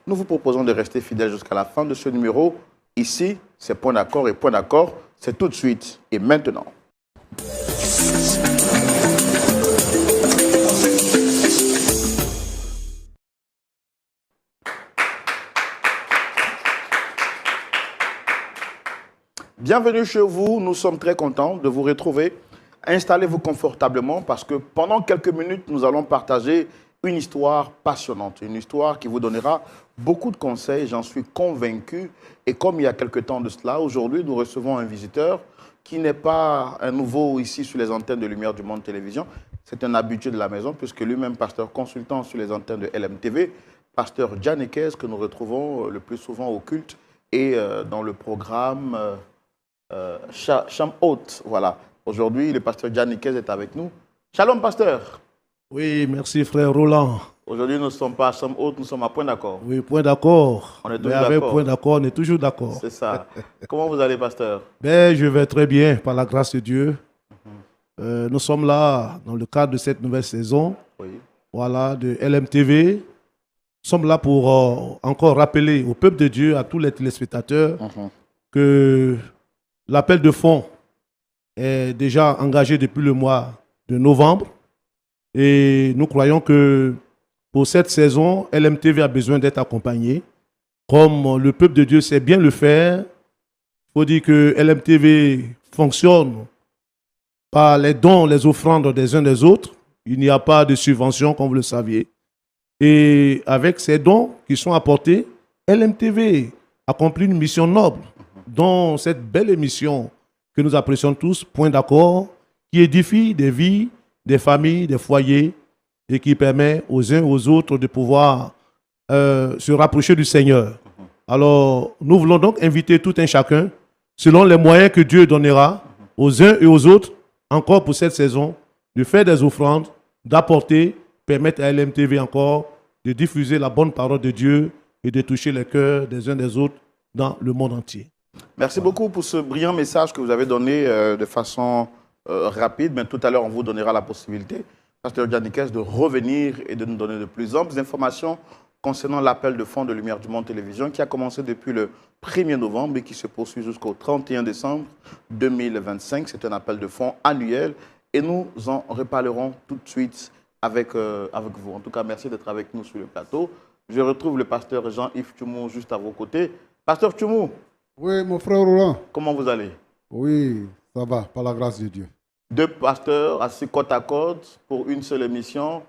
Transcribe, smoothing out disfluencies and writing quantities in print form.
Nous vous proposons de rester fidèles jusqu'à la fin de ce numéro. Ici, c'est Point d'accord et Point d'accord, c'est tout de suite et maintenant. Bienvenue chez vous, nous sommes très contents de vous retrouver. Installez-vous confortablement parce que pendant quelques minutes, nous allons partager une histoire passionnante, une histoire qui vous donnera beaucoup de conseils, j'en suis convaincu. Et comme il y a quelques temps de cela, aujourd'hui, nous recevons un visiteur qui n'est pas un nouveau ici sur les antennes de Lumière du Monde Télévision. C'est un habitué de la maison puisque lui-même, pasteur consultant sur les antennes de LMTV, pasteur Djanekez, que nous retrouvons le plus souvent au culte et dans le programme Chambre Haute. Voilà. Aujourd'hui, le pasteur Djanekez est avec nous. Shalom, pasteur. Oui, merci frère Roland. Aujourd'hui, nous ne sommes pas à Chambre Haute, nous sommes à Point d'accord. Oui, Point d'accord. On est toujours avec d'accord. Point d'accord, on est toujours d'accord. C'est ça. Comment vous allez, pasteur? Je vais très bien, par la grâce de Dieu. Nous sommes là dans le cadre de cette nouvelle saison, voilà, de LMTV. Nous sommes là pour encore rappeler au peuple de Dieu, à tous les téléspectateurs, que l'appel de fonds est déjà engagé depuis le mois de novembre. Et nous croyons que pour cette saison, LMTV a besoin d'être accompagné. Comme le peuple de Dieu sait bien le faire, il faut dire que LMTV fonctionne par les dons, les offrandes des uns des autres. Il n'y a pas de subvention, comme vous le saviez. Et avec ces dons qui sont apportés, LMTV accomplit une mission noble, dont cette belle émission que nous apprécions tous, Point d'accord, qui édifie des vies, des familles, des foyers, et qui permet aux uns aux autres de pouvoir se rapprocher du Seigneur. Alors, nous voulons donc inviter tout un chacun, selon les moyens que Dieu donnera aux uns et aux autres, encore pour cette saison, de faire des offrandes, d'apporter, permettre à LMTV encore de diffuser la bonne parole de Dieu et de toucher les cœurs des uns des autres dans le monde entier. Merci beaucoup pour ce brillant message que vous avez donné de façon rapide. Mais tout à l'heure, on vous donnera la possibilité, pasteur Djanekez, de revenir et de nous donner de plus amples informations concernant l'appel de fonds de Lumière du Monde Télévision qui a commencé depuis le 1er novembre et qui se poursuit jusqu'au 31 décembre 2025. C'est un appel de fonds annuel et nous en reparlerons tout de suite avec vous. En tout cas, merci d'être avec nous sur le plateau. Je retrouve le pasteur Jean-Yves Tchoumou juste à vos côtés. Pasteur Tchoumou. Oui, mon frère Roland. Comment vous allez? Oui, ça va, par la grâce de Dieu. Deux pasteurs assis côte à côte pour une seule émission.